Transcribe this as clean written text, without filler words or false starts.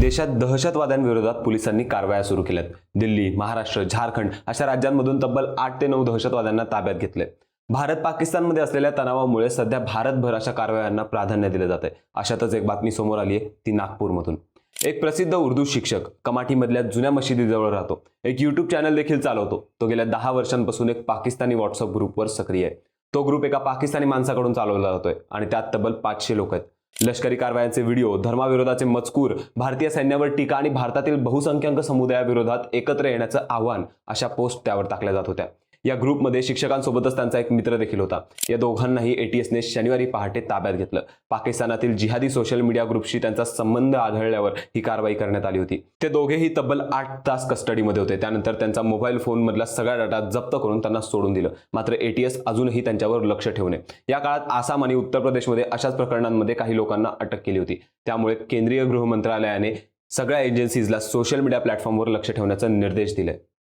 देशात दहशतवाद्यांविरोधात पोलिसांनी कारवाया सुरू केल्यात। दिल्ली, महाराष्ट्र, झारखंड अशा राज्यांमधून तब्बल 8 ते 9 दहशतवाद्यांना ताब्यात घेतले। भारत पाकिस्तानमध्ये असलेल्या तणावामुळे सध्या भारतभर अशा कारवायांना प्राधान्य दिले जाते। अशातच एक बातमी समोर आली आहे, ती नागपूरमधून। एक प्रसिद्ध उर्दू शिक्षक कमाठीमधल्या जुन्या मशिदीजवळ राहतो। एक YouTube चॅनल देखील चालवतो। तो गेल्या 10 वर्षांपासून एक पाकिस्तानी व्हॉट्सअप ग्रुपवर सक्रिय आहे। तो ग्रुप एका पाकिस्तानी माणसाकडून चालवला जातोय आणि त्यात तब्बल 500 लोक आहेत। लष्करी कारवायांचे व्हिडिओ, धर्माविरोधाचे मजकूर, भारतीय सैन्यावर टीका आणि भारतातील बहुसंख्याक समुदायाविरोधात एकत्र येण्याचं आव्हान अशा पोस्ट त्यावर टाकल्या जात होत्या। या ग्रुपमध्ये शिक्षकांसोबतच त्यांचा एक मित्र देखील होता। या दोघांनाही ATSने शनिवारी पहाटे ताब्यात घेतलं। पाकिस्तानातील जिहादी सोशल मीडिया ग्रुपशी त्यांचा संबंध आढळल्यावर ही कारवाई करण्यात आली होती। ते दोघेही तब्बल 8 तास कस्टडीमध्ये होते। त्यानंतर त्यांचा मोबाईल फोनमधला सगळा डाटा जप्त करून त्यांना सोडून दिलं। मात्र ATS अजूनही त्यांच्यावर लक्ष ठेवून आहे। या काळात आसाम आणि उत्तर प्रदेशमध्ये अशाच प्रकरणांमध्ये काही लोकांना अटक केली होती। त्यामुळे केंद्रीय गृह मंत्रालयाने सगळ्या एजन्सीजला सोशल मीडिया प्लॅटफॉर्मवर लक्ष ठेवण्याचे निर्देश दिले।